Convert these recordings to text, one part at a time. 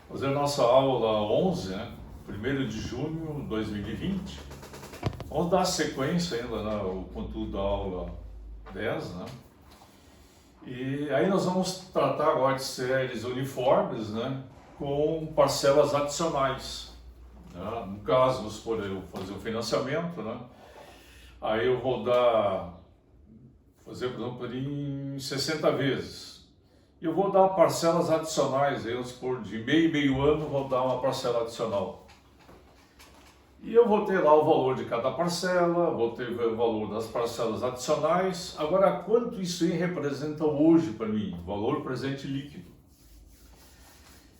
Fazer nossa aula 11, né? 1º de junho de 2020. Vamos dar sequência ainda no conteúdo da aula 10, né? E aí nós vamos tratar agora de séries uniformes, né? Com parcelas adicionais. Né? No caso, vamos supor, eu fazer o financiamento, né? Aí eu vou fazer, por exemplo, em 60 vezes. E eu vou dar parcelas adicionais, vamos supor, de meio ano, vou dar uma parcela adicional. E eu vou ter lá o valor de cada parcela, vou ter o valor das parcelas adicionais. Agora, quanto isso aí representa hoje para mim? Valor presente líquido.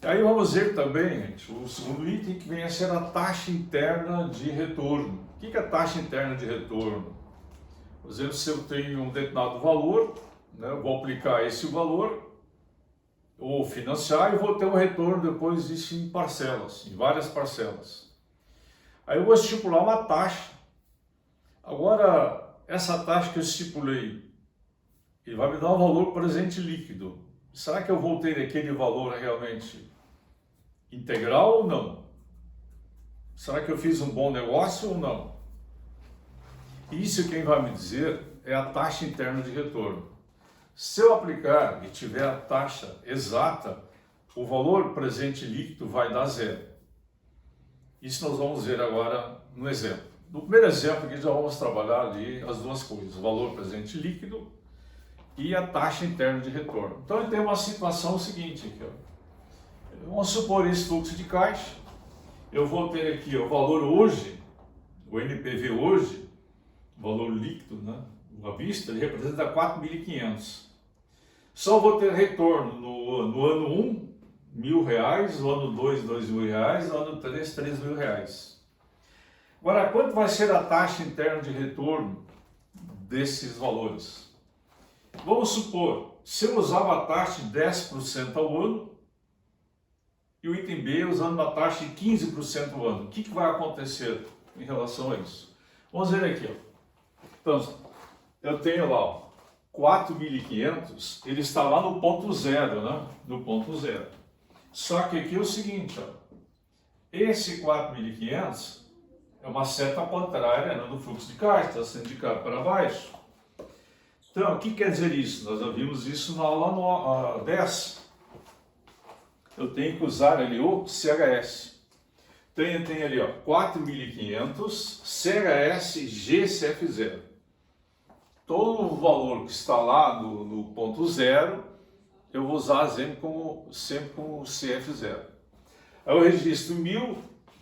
E aí vamos ver também, gente, o segundo item que vem a ser a taxa interna de retorno. O que é a taxa interna de retorno? Por exemplo, se eu tenho um determinado valor, né, eu vou aplicar esse valor, ou financiar, e vou ter um retorno depois disso em parcelas, em várias parcelas. Aí eu vou estipular uma taxa. Agora, essa taxa que eu estipulei, ele vai me dar um valor presente líquido. Será que eu vou ter aquele valor realmente integral ou não? Será que eu fiz um bom negócio ou não? Isso quem vai me dizer é a taxa interna de retorno. Se eu aplicar e tiver a taxa exata, o valor presente líquido vai dar zero. Isso nós vamos ver agora no exemplo. No primeiro exemplo aqui já vamos trabalhar ali as duas coisas, o valor presente líquido e a taxa interna de retorno. Então eu tenho uma situação seguinte aqui, ó. Vamos supor esse fluxo de caixa, eu vou ter aqui ó, o valor hoje, o NPV hoje, o valor líquido, né? À vista, ele representa 4.500. Só vou ter retorno no ano 1, R$ 1.000, no ano 2, R$ 2.000, no ano 3, R$ 3.000. Agora, quanto vai ser a taxa interna de retorno desses valores? Vamos supor, se eu usava a taxa de 10% ao ano e o item B usando a taxa de 15% ao ano, o que vai acontecer em relação a isso? Vamos ver aqui, ó. Então, eu tenho lá, ó, 4.500, ele está lá no ponto zero, né? No ponto zero. Só que aqui é o seguinte, ó, esse 4.500 é uma seta contrária, né, no fluxo de caixa, está sendo indicado para baixo. Então, o que quer dizer isso? Nós já vimos isso na aula 10. Eu tenho que usar ali o CHS. Tem ali, ó, 4.500, CHS GCF0. Todo o valor que está lá no ponto zero, eu vou usar sempre como CF0. Aí eu registro 1.000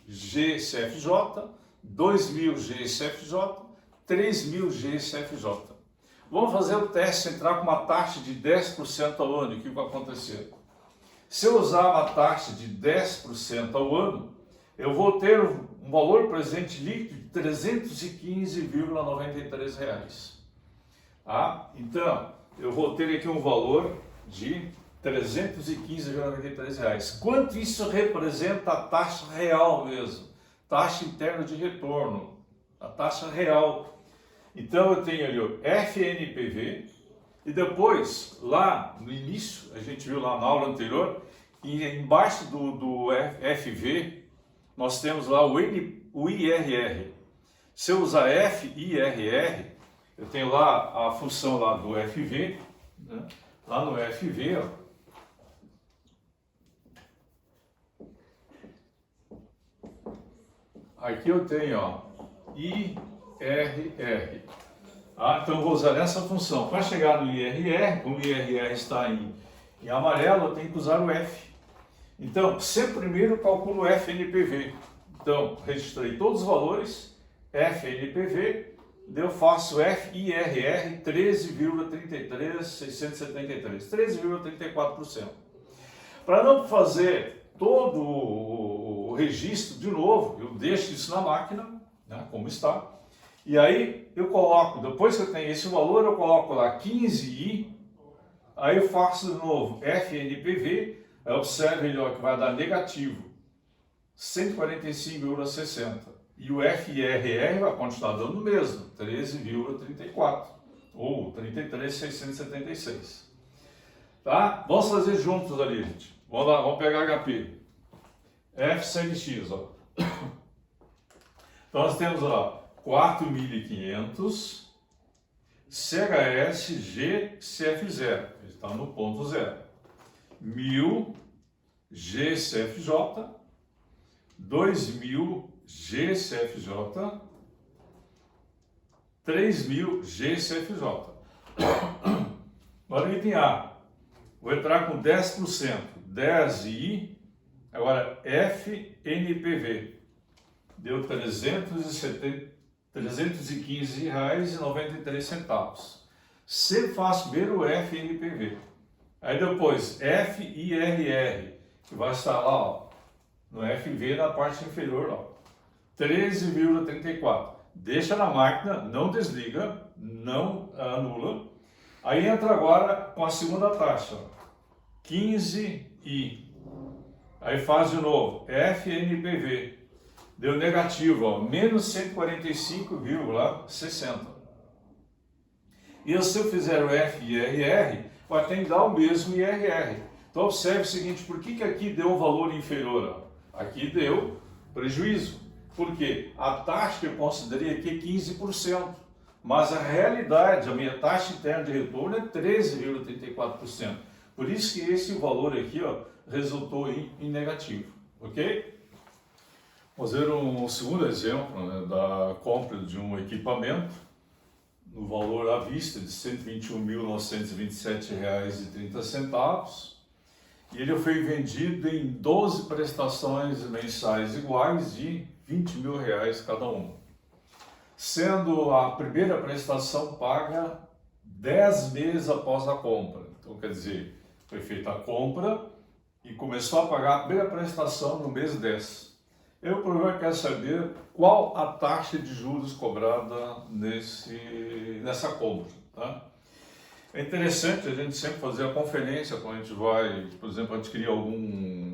GCFJ, 2.000 GCFJ, 3.000 GCFJ. Vamos fazer o teste, entrar com uma taxa de 10% ao ano. O que vai acontecer? Se eu usar uma taxa de 10% ao ano, eu vou ter um valor presente líquido de R$ 315,93. Ah, então, eu vou ter aqui um valor de R$ 315,93. Quanto isso representa a taxa real mesmo? Taxa interna de retorno, a taxa real. Então eu tenho ali o FNPV e depois, lá no início, a gente viu lá na aula anterior, e embaixo do FV, nós temos lá o IRR. Se eu usar FIRR, eu tenho lá a função lá do FV, né? Lá no FV, ó, aqui eu tenho, ó, IRR. Ah, então eu vou usar essa função. Para chegar no IRR, como o IRR está em amarelo, eu tenho que usar o F. Então, sempre primeiro eu calculo o FNPV. Então, registrei todos os valores, FNPV, eu faço FIRR 13,33673, 13,34%. Para não fazer todo o registro de novo, eu deixo isso na máquina, né, como está. E aí eu coloco, depois que eu tenho esse valor, eu coloco lá 15i, aí eu faço de novo FNPV, aí observe ele, ó, que vai dar negativo 145,60. E o FIRR vai continuar dando o mesmo, 13,34 ou 33.676. Tá? Vamos fazer juntos ali, gente. Vamos lá, vamos pegar HP. F segue X, ó. Então nós temos, ó, 4.500 CHS GCF0, está no ponto zero. 1.000 GCFJ, 2.000 GCFJ, 3.000 GCFJ. Agora o item A, vou entrar com 10%, 10I, agora FNPV, deu R$ 315,93. Sempre faço primeiro o FNPV. Aí depois FIRR, que vai estar lá, ó, no FV na parte inferior, ó, 13,34. Deixa na máquina, não desliga, não anula. Aí entra agora com a segunda taxa, ó, 15I. Aí faz de novo, FNPV. Deu negativo, ó, menos 145,60. E se eu fizer o FIRR, vai ter que dar o mesmo IRR. Então observe o seguinte, por que aqui deu um valor inferior? Ó? Aqui deu prejuízo. Por quê? A taxa que eu considerei aqui é 15%. Mas a realidade, a minha taxa interna de retorno é 13,34%. Por isso que esse valor aqui, ó, resultou em negativo. Ok? Vamos ver um segundo exemplo, né, da compra de um equipamento no valor à vista de R$ 121.927,30 e ele foi vendido em 12 prestações mensais iguais de R$ 20.000 cada uma, sendo a primeira prestação paga 10 meses após a compra. Então quer dizer, foi feita a compra e começou a pagar a primeira prestação no mês 10. Eu, o problema, quero saber qual a taxa de juros cobrada nessa compra. Tá? É interessante a gente sempre fazer a conferência quando a gente vai, por exemplo, adquirir algum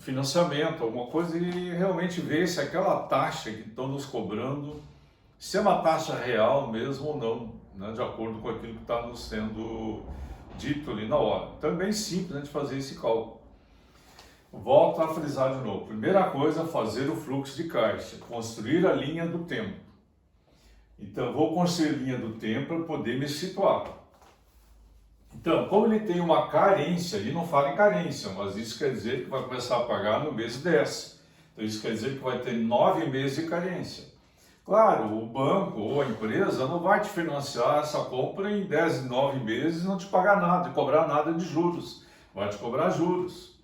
financiamento, alguma coisa, e realmente ver se aquela taxa que estão nos cobrando, se é uma taxa real mesmo ou não, né, de acordo com aquilo que está nos sendo dito ali na hora. Então é bem simples a gente fazer esse cálculo. Volto a frisar de novo. Primeira coisa, fazer o fluxo de caixa, construir a linha do tempo. Então, vou construir a linha do tempo para poder me situar. Então, como ele tem uma carência, ele não fala em carência, mas isso quer dizer que vai começar a pagar no mês 10. Então, isso quer dizer que vai ter 9 meses de carência. Claro, o banco ou a empresa não vai te financiar essa compra em 10, 9 meses e não te pagar nada, cobrar nada de juros. Vai te cobrar juros.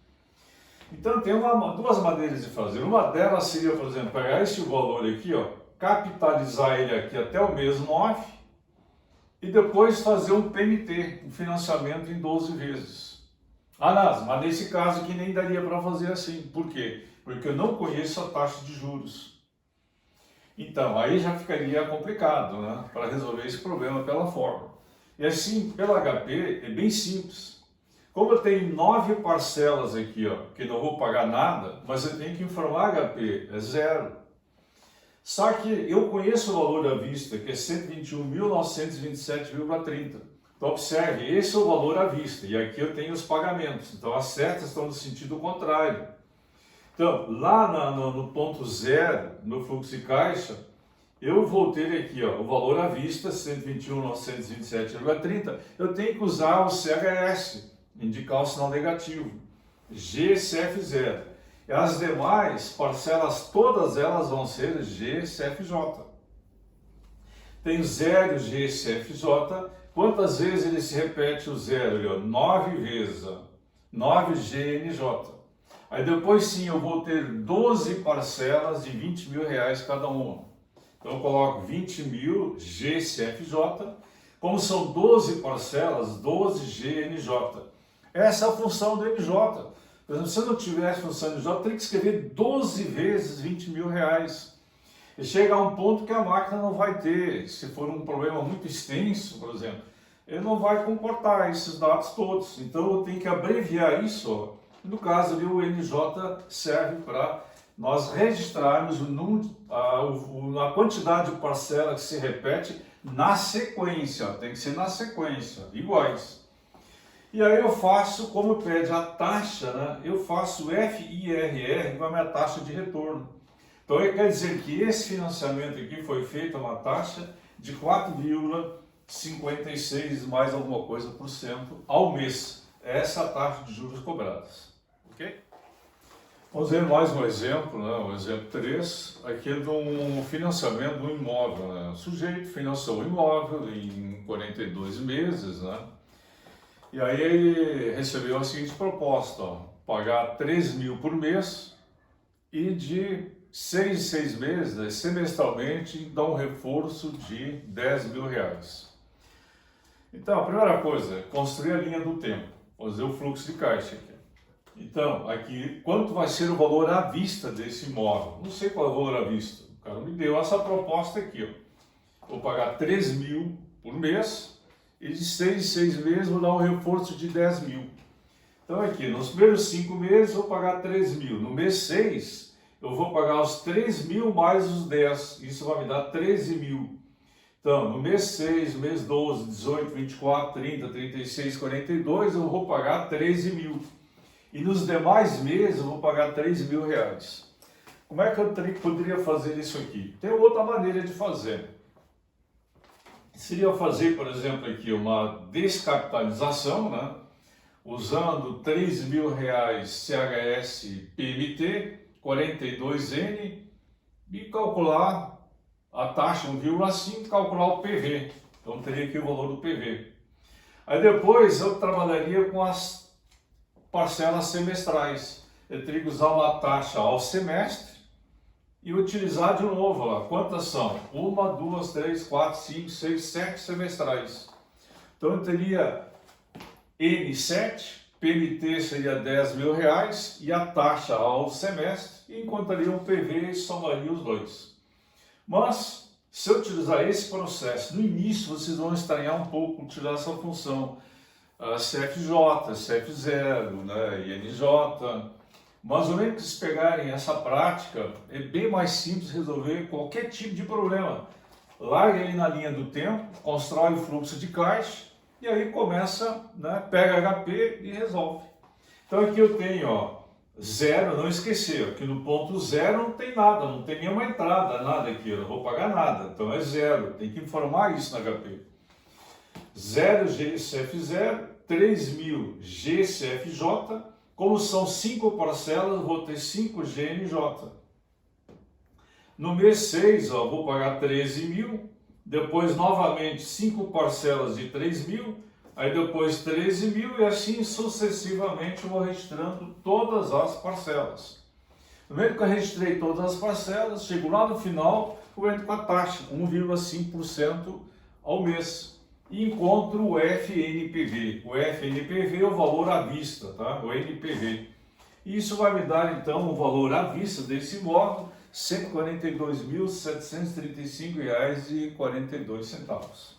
Então tem duas maneiras de fazer. Uma delas seria, por exemplo, pegar este valor aqui, ó, capitalizar ele aqui até o mês 9 e depois fazer um PMT, um financiamento em 12 vezes. Ah, mas nesse caso aqui nem daria para fazer assim. Por quê? Porque eu não conheço a taxa de juros. Então, aí já ficaria complicado, né, para resolver esse problema pela forma. E assim, pela HP, é bem simples. Como eu tenho 9 parcelas aqui, ó, que não vou pagar nada, mas eu tenho que informar HP, é zero. Só que eu conheço o valor à vista, que é 121.927,30. Então observe, esse é o valor à vista, e aqui eu tenho os pagamentos. Então as setas estão no sentido contrário. Então, lá no ponto zero, no fluxo de caixa, eu vou ter aqui, ó, o valor à vista, 121.927,30. Eu tenho que usar o CHS, indicar o sinal negativo, GCF0. E as demais parcelas, todas elas vão ser GCFJ. Tem zero GCFJ. Quantas vezes ele se repete o zero? 9 vezes. 9 GNJ. Aí depois sim eu vou ter 12 parcelas de R$ 20.000 cada uma. Então eu coloco 20.000 GCFJ. Como são 12 parcelas, 12 GNJ. Essa é a função do NJ. Por exemplo, se eu não tivesse função do NJ, eu teria que escrever 12 vezes R$ 20.000. E chega a um ponto que a máquina não vai ter, se for um problema muito extenso, por exemplo, ele não vai comportar esses dados todos. Então eu tenho que abreviar isso. Ó. No caso ali, o NJ serve para nós registrarmos a quantidade de parcela que se repete na sequência. Tem que ser na sequência, iguais. E aí eu faço, como pede a taxa, né, eu faço FIRR com a minha taxa de retorno. Então quer dizer que esse financiamento aqui foi feito a uma taxa de 4,56 mais alguma coisa por cento ao mês. Essa é a taxa de juros cobradas. Ok? Vamos ver mais um exemplo, né? O exemplo 3, aqui é de um financiamento de um imóvel, né? O sujeito financiou o imóvel em 42 meses, né? E aí ele recebeu a seguinte proposta, ó, pagar 3 mil por mês e de 6 em 6 meses, né, semestralmente, dar um reforço de 10 mil reais. Então, a primeira coisa é construir a linha do tempo, fazer o fluxo de caixa aqui. Então, aqui, quanto vai ser o valor à vista desse imóvel? Não sei qual é o valor à vista. O cara me deu essa proposta aqui, ó. Vou pagar 3 mil por mês e de 6 em 6 meses vou dar um reforço de 10 mil. Então, aqui, nos primeiros 5 meses vou pagar 3 mil. No mês 6, eu vou pagar os 3 mil mais os 10. Isso vai me dar 13 mil. Então, no mês 6, no mês 12, 18, 24, 30, 36, 42, eu vou pagar 13 mil. E nos demais meses eu vou pagar 3 mil reais. Como é que eu poderia fazer isso aqui? Tem outra maneira de fazer. Seria fazer, por exemplo, aqui uma descapitalização, né? Usando 3 mil reais CHS PMT, 42N, e calcular a taxa 1,5, calcular o PV. Então teria aqui o valor do PV. Aí depois eu trabalharia com as parcelas semestrais. Eu teria que usar uma taxa ao semestre e utilizar de novo, ó, quantas são? 1, 2, 3, 4, 5, 6, 7 semestrais. Então eu teria N7, PMT seria 10 mil reais e a taxa ao semestre, e encontraria um PV e somaria os dois. Mas, se eu utilizar esse processo, no início vocês vão estranhar um pouco utilizar essa função. CFJ, CF0, né, INJ, mas no momento que vocês pegarem essa prática, é bem mais simples resolver qualquer tipo de problema. Larga ele na linha do tempo, constrói o fluxo de caixa e aí começa, né, pega HP e resolve. Então aqui eu tenho, ó, zero, não esquecer, aqui no ponto zero não tem nada, não tem nenhuma entrada, nada aqui, eu não vou pagar nada, então é zero, tem que informar isso na HP. 0 GCF0, 3.000 GCFJ, como são 5 parcelas, vou ter 5 GNJ. No mês 6, ó, vou pagar 13 mil, depois novamente 5 parcelas de 3 mil, aí depois 13 mil e assim sucessivamente eu vou registrando todas as parcelas. No momento que eu registrei todas as parcelas, chego lá no final, eu entro com a taxa, 1,5% ao mês. E encontro o FNPV. O FNPV é o valor à vista, tá? O NPV. E isso vai me dar, então, o valor à vista desse imóvel, R$ 142.735,42.